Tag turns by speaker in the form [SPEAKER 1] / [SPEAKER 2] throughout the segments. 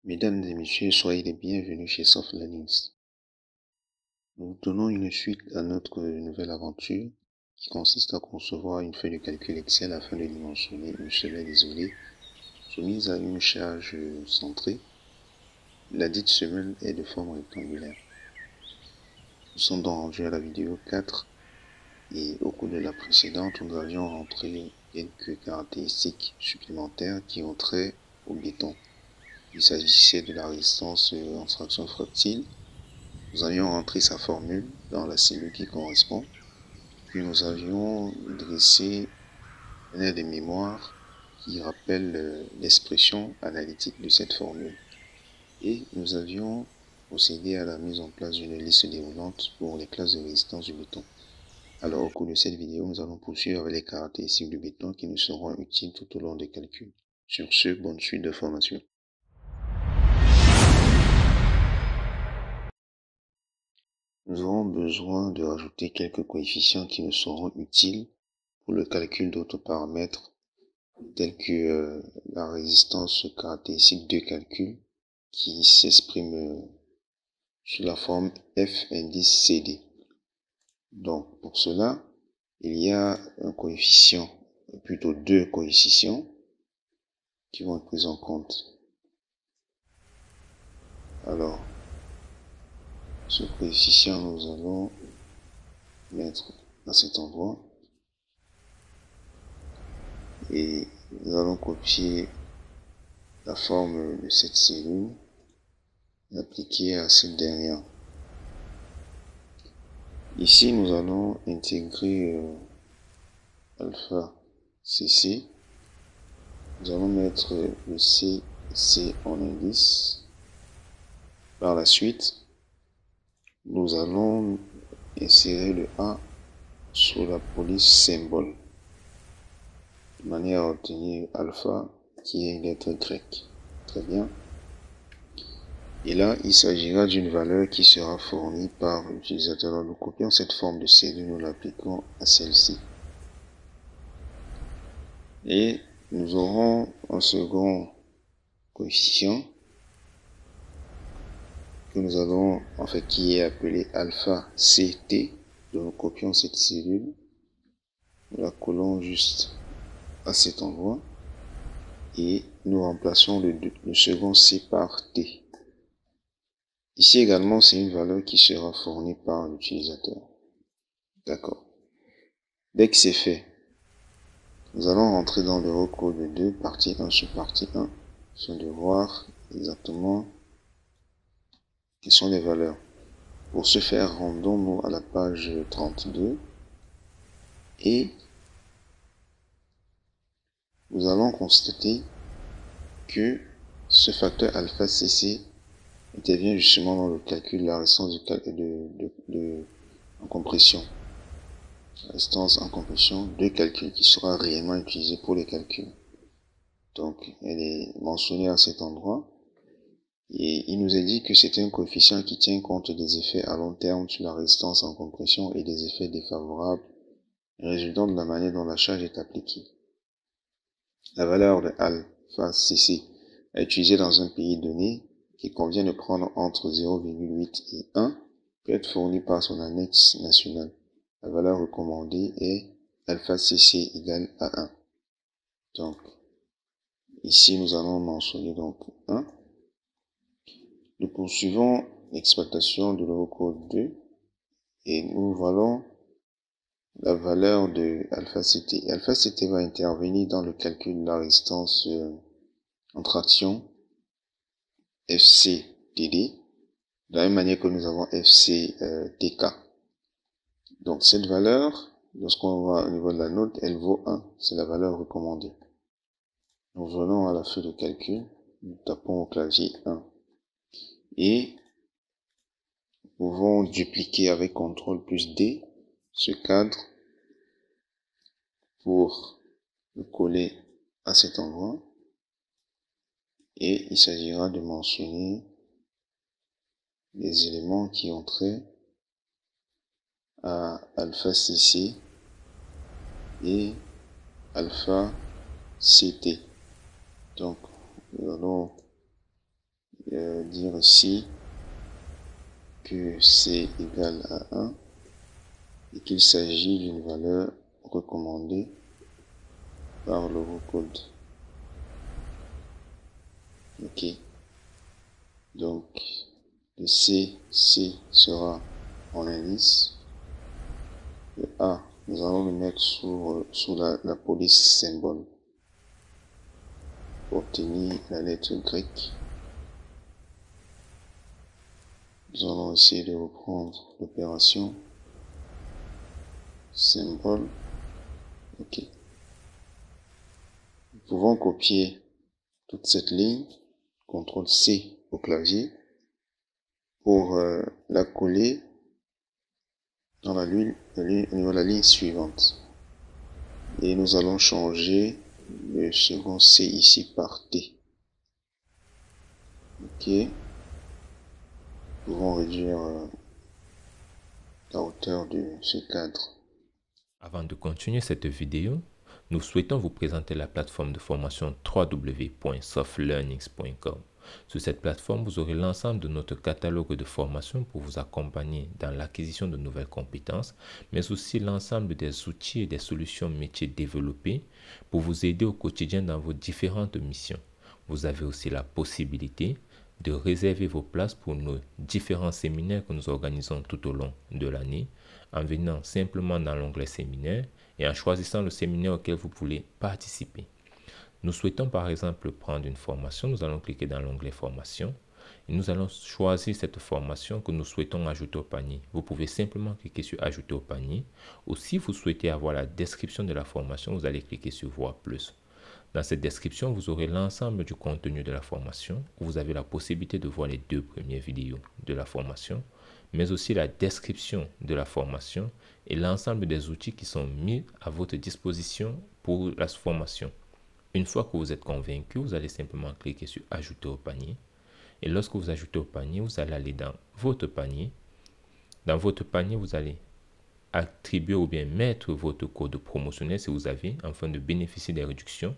[SPEAKER 1] Mesdames et messieurs, soyez les bienvenus chez Soft Learnings. Nous donnons une suite à notre nouvelle aventure qui consiste à concevoir une feuille de calcul Excel afin de dimensionner une semelle isolée soumise à une charge centrée. La dite semelle est de forme rectangulaire. Nous sommes donc rendus à la vidéo 4 et au cours de la précédente, nous avions rentré quelques caractéristiques supplémentaires qui ont trait au béton. Il s'agissait de la résistance en fraction fractile. Nous avions rentré sa formule dans la cellule qui correspond, puis nous avions dressé une aire de mémoire qui rappelle l'expression analytique de cette formule. Et nous avions procédé à la mise en place d'une liste déroulante pour les classes de résistance du béton. Alors au cours de cette vidéo, nous allons poursuivre avec les caractéristiques du béton qui nous seront utiles tout au long des calculs. Sur ce, bonne suite de formation. Nous aurons besoin de rajouter quelques coefficients qui nous seront utiles pour le calcul d'autres paramètres tels que la résistance caractéristique de calcul qui s'exprime sous la forme F indice CD. Donc pour cela, il y a un coefficient, plutôt deux coefficients qui vont être pris en compte. Alors, ce coefficient, nous allons mettre à cet endroit et nous allons copier la forme de cette cellule et appliquer à cette dernière. Ici, nous allons intégrer alpha CC. Nous allons mettre le CC en indice. Par la suite, nous allons insérer le A sur la police symbole, de manière à obtenir alpha qui est une lettre grecque. Très bien. Et là, il s'agira d'une valeur qui sera fournie par l'utilisateur. Nous copions cette forme de cellule, nous l'appliquons à celle-ci. Et nous aurons un second coefficient que nous allons, qui est appelé alpha CT. Donc nous copions cette cellule, nous la collons juste à cet endroit et nous remplaçons le second C par T. Ici également, c'est une valeur qui sera fournie par l'utilisateur. D'accord. Dès que c'est fait, nous allons rentrer dans le recode 2, partie 1 sur partie 1, afin de voir exactement quelles sont les valeurs. Pour ce faire, rendons-nous à la page 32 et nous allons constater que ce facteur alpha CC intervient justement dans le calcul de la résistance en compression. La résistance en compression de calcul qui sera réellement utilisée pour les calculs. Donc, elle est mentionnée à cet endroit. Et il nous est dit que c'est un coefficient qui tient compte des effets à long terme sur la résistance en compression et des effets défavorables résultant de la manière dont la charge est appliquée. La valeur de alpha CC à utiliser dans un pays donné, qu'il convient de prendre entre 0,8 et 1, peut être fournie par son annexe nationale. La valeur recommandée est alpha CC égale à 1. Donc, ici nous allons mentionner donc 1. Nous poursuivons l'exploitation de l'eurocode 2 et nous voyons la valeur de alpha CT. Alpha CT va intervenir dans le calcul de la résistance en traction FCTD, de la même manière que nous avons FCTK. Donc cette valeur, lorsqu'on va au niveau de la note, elle vaut 1. C'est la valeur recommandée. Nous venons à la feuille de calcul, nous tapons au clavier 1. Et nous pouvons dupliquer avec CTRL plus D ce cadre pour le coller à cet endroit. Et il s'agira de mentionner les éléments qui ont trait à alpha CC et alpha CT. Donc, nous allons dire ici que C égale à 1 et qu'il s'agit d'une valeur recommandée par l'Eurocode. Ok. Donc, le C sera en indice. Le A, nous allons le mettre sous la police symbole pour obtenir la lettre grecque. Nous allons essayer de reprendre l'opération symbole. Ok. Nous pouvons copier toute cette ligne, CTRL C au clavier, pour la coller dans au niveau de la ligne suivante. Et nous allons changer le second C ici par T. Ok. Nous pouvons réduire la hauteur de ce cadre.
[SPEAKER 2] Avant de continuer cette vidéo, nous souhaitons vous présenter la plateforme de formation www.softlearnings.com. Sur cette plateforme, vous aurez l'ensemble de notre catalogue de formations pour vous accompagner dans l'acquisition de nouvelles compétences, mais aussi l'ensemble des outils et des solutions métiers développés pour vous aider au quotidien dans vos différentes missions. Vous avez aussi la possibilité de réserver vos places pour nos différents séminaires que nous organisons tout au long de l'année, en venant simplement dans l'onglet séminaire et en choisissant le séminaire auquel vous voulez participer. Nous souhaitons par exemple prendre une formation, nous allons cliquer dans l'onglet formation et nous allons choisir cette formation que nous souhaitons ajouter au panier. Vous pouvez simplement cliquer sur ajouter au panier, ou si vous souhaitez avoir la description de la formation, vous allez cliquer sur voir plus. Dans cette description, vous aurez l'ensemble du contenu de la formation, où vous avez la possibilité de voir les 2 premières vidéos de la formation, mais aussi la description de la formation et l'ensemble des outils qui sont mis à votre disposition pour la formation. Une fois que vous êtes convaincu, vous allez simplement cliquer sur ajouter au panier. Et lorsque vous ajoutez au panier, vous allez aller dans votre panier. Dans votre panier, vous allez attribuer ou bien mettre votre code promotionnel si vous avez, afin de bénéficier des réductions,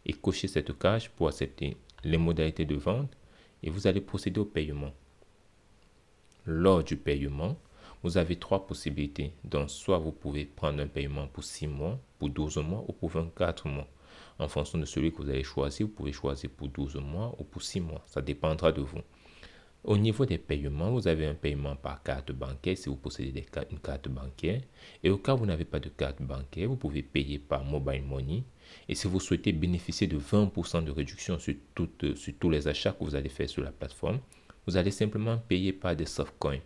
[SPEAKER 2] et cocher cette case pour accepter les modalités de vente et vous allez procéder au paiement. Lors du paiement, vous avez 3 possibilités. Donc, soit vous pouvez prendre un paiement pour 6 mois, pour 12 mois ou pour 24 mois. En fonction de celui que vous allez choisir, vous pouvez choisir pour 12 mois ou pour 6 mois. Ça dépendra de vous. Au niveau des paiements, vous avez un paiement par carte bancaire si vous possédez une carte bancaire. Et au cas où vous n'avez pas de carte bancaire, vous pouvez payer par mobile money. Et si vous souhaitez bénéficier de 20% de réduction sur tous les achats que vous allez faire sur la plateforme, vous allez simplement payer par des softcoins.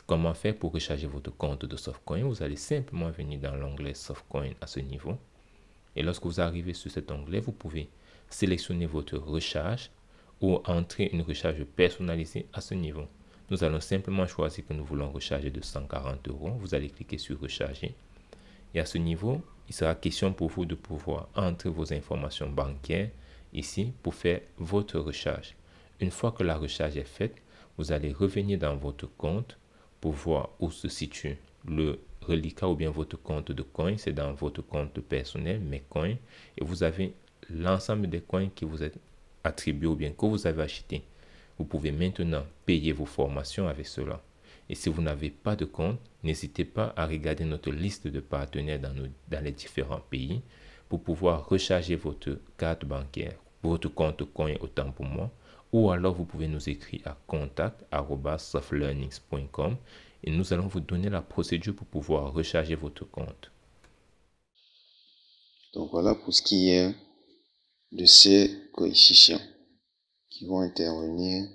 [SPEAKER 2] Comment faire pour recharger votre compte de softcoin? Vous allez simplement venir dans l'onglet softcoin à ce niveau. Et lorsque vous arrivez sur cet onglet, vous pouvez sélectionner votre recharge ou entrer une recharge personnalisée à ce niveau. Nous allons simplement choisir que nous voulons recharger de 140 €. Vous allez cliquer sur recharger. Et à ce niveau, il sera question pour vous de pouvoir entrer vos informations bancaires ici pour faire votre recharge. Une fois que la recharge est faite, vous allez revenir dans votre compte pour voir où se situe le reliquat ou bien votre compte de coins. C'est dans votre compte personnel, mes coins, et vous avez l'ensemble des coins qui vous est attribué ou bien que vous avez acheté. Vous pouvez maintenant payer vos formations avec cela. Et si vous n'avez pas de compte, n'hésitez pas à regarder notre liste de partenaires dans les différents pays pour pouvoir recharger votre carte bancaire, votre compte coin autant pour moi, ou alors vous pouvez nous écrire à contact@softlearnings.com et nous allons vous donner la procédure pour pouvoir recharger votre compte.
[SPEAKER 1] Donc voilà pour ce qui est de ces coefficients qui vont intervenir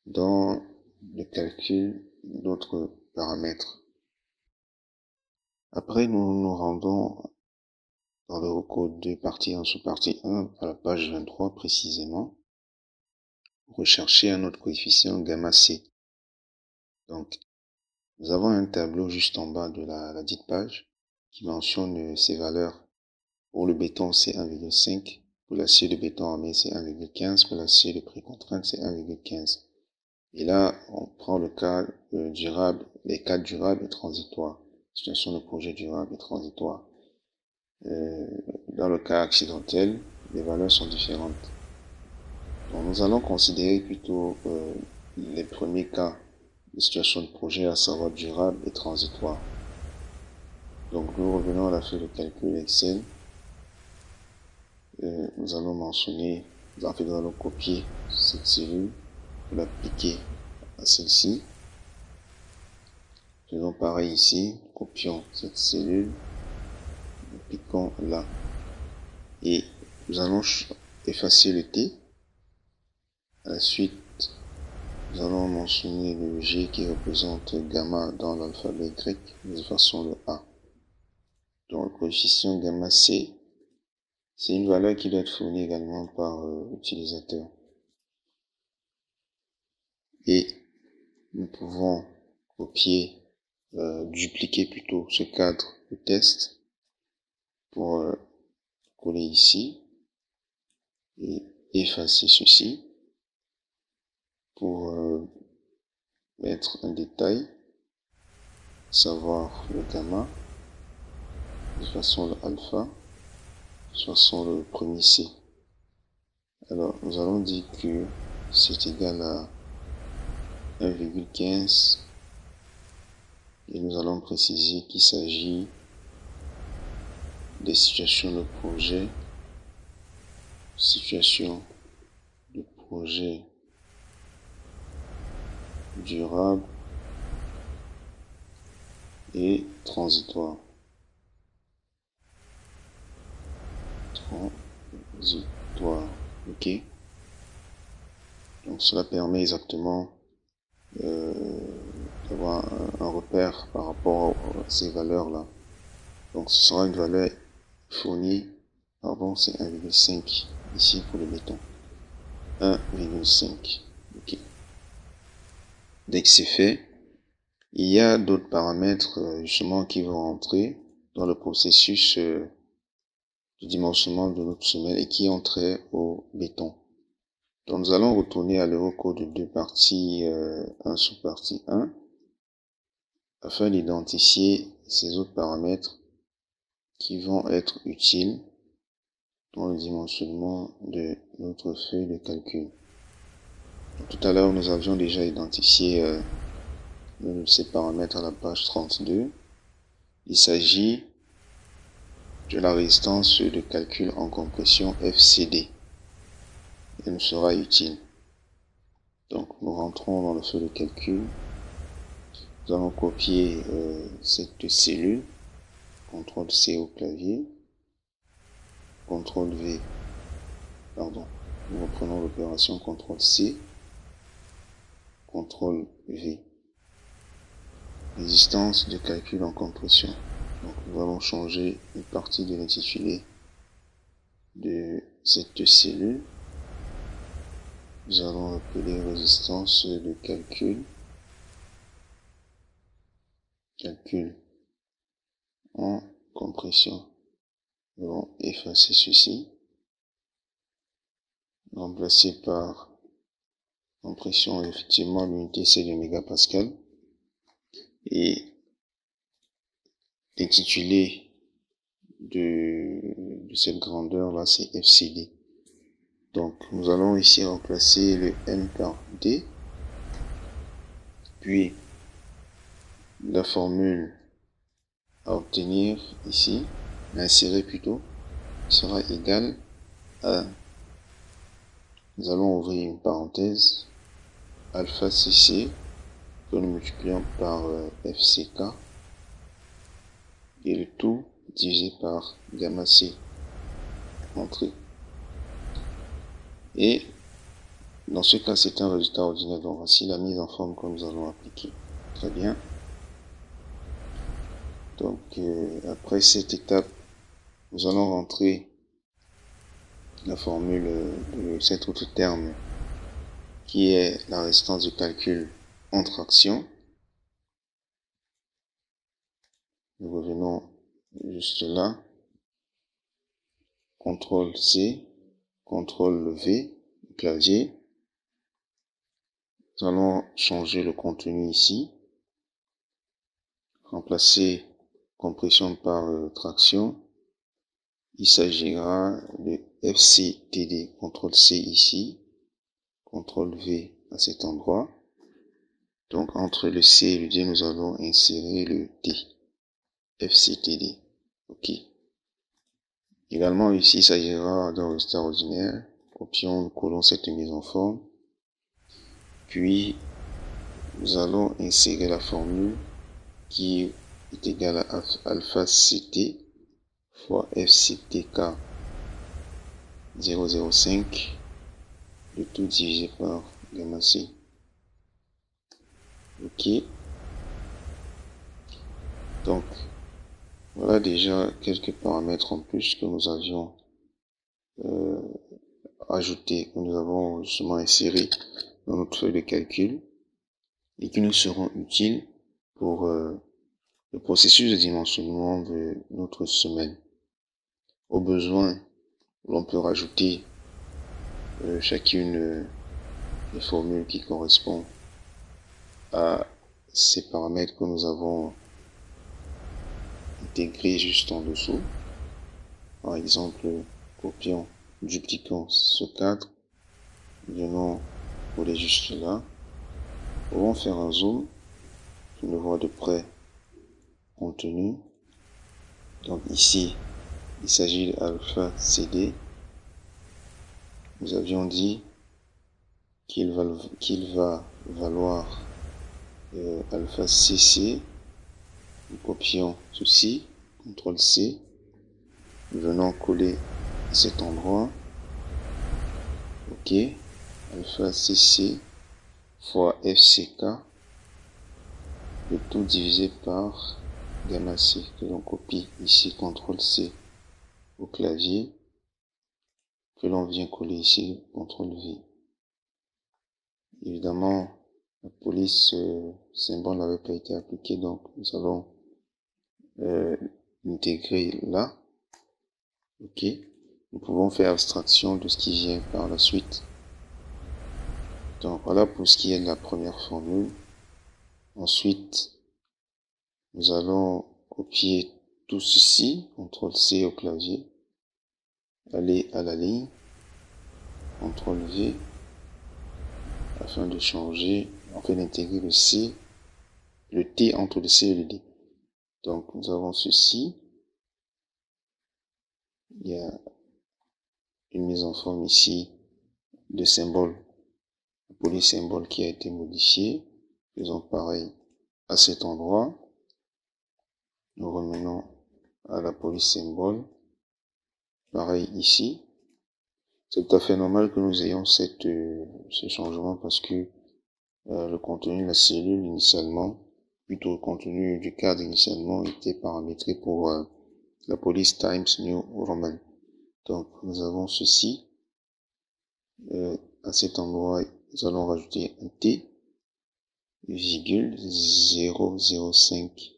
[SPEAKER 1] dans le calcul d'autres paramètres. Après, nous nous rendons dans l'Eurocode 2, partie 1, sous-partie 1, à la page 23 précisément, pour rechercher un autre coefficient gamma C. Donc, nous avons un tableau juste en bas de la dite page qui mentionne ces valeurs. Pour le béton, c'est 1,5. Pour l'acier de béton armé, c'est 1,15. Pour l'acier de précontrainte, c'est 1,15. Et là, on prend le cas durable, les cas durables et transitoires. Situation de projet durable et transitoire. Dans le cas accidentel, les valeurs sont différentes. Bon, nous allons considérer plutôt les premiers cas de situation de projet, à savoir durable et transitoire. Donc nous revenons à la feuille de calcul Excel. Nous allons mentionner, nous allons copier cette cellule pour l'appliquer à celle-ci. Faisons pareil ici, copions cette cellule, appliquons là. Et nous allons effacer le T. À la suite, nous allons mentionner le G qui représente gamma dans l'alphabet grec, nous effaçons le A. Donc le coefficient gamma C, c'est une valeur qui doit être fournie également par l'utilisateur. Et nous pouvons copier, dupliquer plutôt ce cadre de test pour coller ici et effacer ceci pour mettre un détail, savoir le gamma, de façon le alpha, de façon le premier C. Alors nous allons dire que c'est égal à 1,15 et nous allons préciser qu'il s'agit des situations de projet, durable et transitoire. Ok. Donc cela permet exactement d'avoir un repère par rapport à ces valeurs là. Donc ce sera une valeur fournie, pardon, c'est 1,5 ici pour le béton. 1,5. Ok. Dès que c'est fait, il y a d'autres paramètres justement qui vont rentrer dans le processus de dimensionnement de notre semelle et qui ont trait au béton. Donc nous allons retourner à l'Eurocode 2 partie 1 sous partie 1 afin d'identifier ces autres paramètres qui vont être utiles dans le dimensionnement de notre feuille de calcul. Donc, tout à l'heure, nous avions déjà identifié ces paramètres à la page 32. Il s'agit de la résistance de calcul en compression FCD. Elle nous sera utile. Donc nous rentrons dans le feuille de calcul. Nous allons copier cette cellule. CTRL C au clavier. CTRL V. Pardon. Nous reprenons l'opération CTRL C. CTRL V. Résistance de calcul en compression. Donc nous allons changer une partie de l'intitulé de cette cellule. Nous allons appeler résistance de calcul en compression. Nous allons effacer ceci, remplacer par compression, effectivement l'unité c'est de mégapascal et l'intitulé de cette grandeur là c'est FCD. Donc nous allons ici remplacer le M par D, puis la formule à obtenir ici, insérer plutôt, sera égale à, nous allons ouvrir une parenthèse, alpha CC, que nous multiplions par FCK, et le tout divisé par gamma C, entrée. Et dans ce cas, c'est un résultat ordinaire. Donc voici la mise en forme que nous allons appliquer. Très bien. Donc après cette étape, nous allons rentrer la formule de cet autre terme qui est la résistance de calcul en traction. Nous revenons juste là. CTRL C, CTRL V, clavier. Nous allons changer le contenu ici. Remplacer compression par traction. Il s'agira de FCTD, CTRL C ici, CTRL V à cet endroit. Donc entre le C et le D, nous allons insérer le D. FCTD. OK. Également ici, il s'agira d'un résultat ordinaire. Copions, nous collons cette mise en forme. Puis, nous allons insérer la formule qui est égale à alpha CT fois FCTK 0,05, le tout divisé par gamma C. OK. Donc, voilà déjà quelques paramètres en plus que nous avions ajoutés, que nous avons justement insérés dans notre feuille de calcul et qui nous seront utiles pour le processus de dimensionnement de notre semaine. Au besoin, l'on peut rajouter chacune des formules qui correspondent à ces paramètres que nous avons intégrés juste en dessous. Par exemple, copions, dupliquons ce cadre, venons coller juste là. On va faire un zoom, je le vois de près, contenu. Donc ici, il s'agit de alpha CD. Nous avions dit qu'il va valoir alpha CC. Nous copions ceci, CTRL C. Nous venons coller à cet endroit. OK. Alpha CC fois FCK. Le tout divisé par gamma C que l'on copie ici, CTRL C au clavier, que l'on vient coller ici, CTRL V. Évidemment, la police symbole n'avait pas été appliquée, donc nous allons l'intégrer là. OK. Nous pouvons faire abstraction de ce qui vient par la suite. Donc voilà pour ce qui est de la première formule. Ensuite, nous allons copier tout ceci, CTRL C au clavier, aller à la ligne, CTRL V, afin de changer, afin d'intégrer le C, le T entre le C et le D. Donc nous avons ceci, il y a une mise en forme ici de symbole, le polysymbole qui a été modifié. Faisons pareil à cet endroit. Nous remenons à la polysymbole. Pareil ici. C'est tout à fait normal que nous ayons ces changements parce que le contenu de la cellule initialement, plutôt le contenu du cadre initialement, était paramétré pour la police Times New Roman. Donc nous avons ceci. À cet endroit, nous allons rajouter un T, virgule 0,05,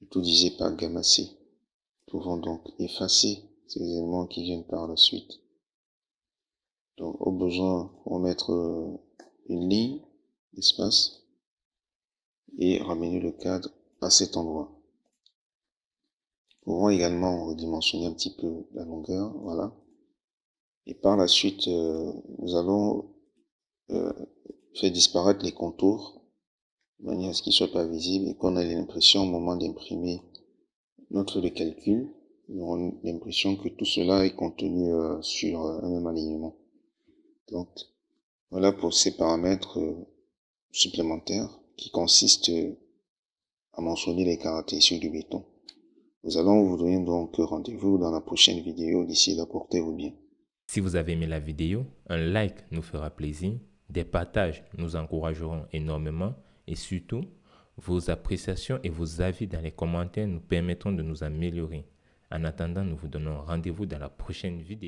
[SPEAKER 1] tout divisé par gamma C. Nous pouvons donc effacer ces éléments qui viennent par la suite. Donc au besoin, on va mettre une ligne d'espace et ramener le cadre à cet endroit. Nous pouvons également redimensionner un petit peu la longueur, voilà. Et par la suite, nous allons faire disparaître les contours de manière à ce qu'ils ne soient pas visibles et qu'on ait l'impression au moment d'imprimer notre feuille de calcul, nous aurons l'impression que tout cela est contenu sur un même alignement. Donc voilà pour ces paramètres supplémentaires qui consistent à mentionner les caractéristiques du béton. Nous allons vous donner donc rendez-vous dans la prochaine vidéo. D'ici là, portez-vous bien.
[SPEAKER 2] Si vous avez aimé la vidéo, un like nous fera plaisir, des partages nous encourageront énormément et surtout, vos appréciations et vos avis dans les commentaires nous permettront de nous améliorer. En attendant, nous vous donnons rendez-vous dans la prochaine vidéo.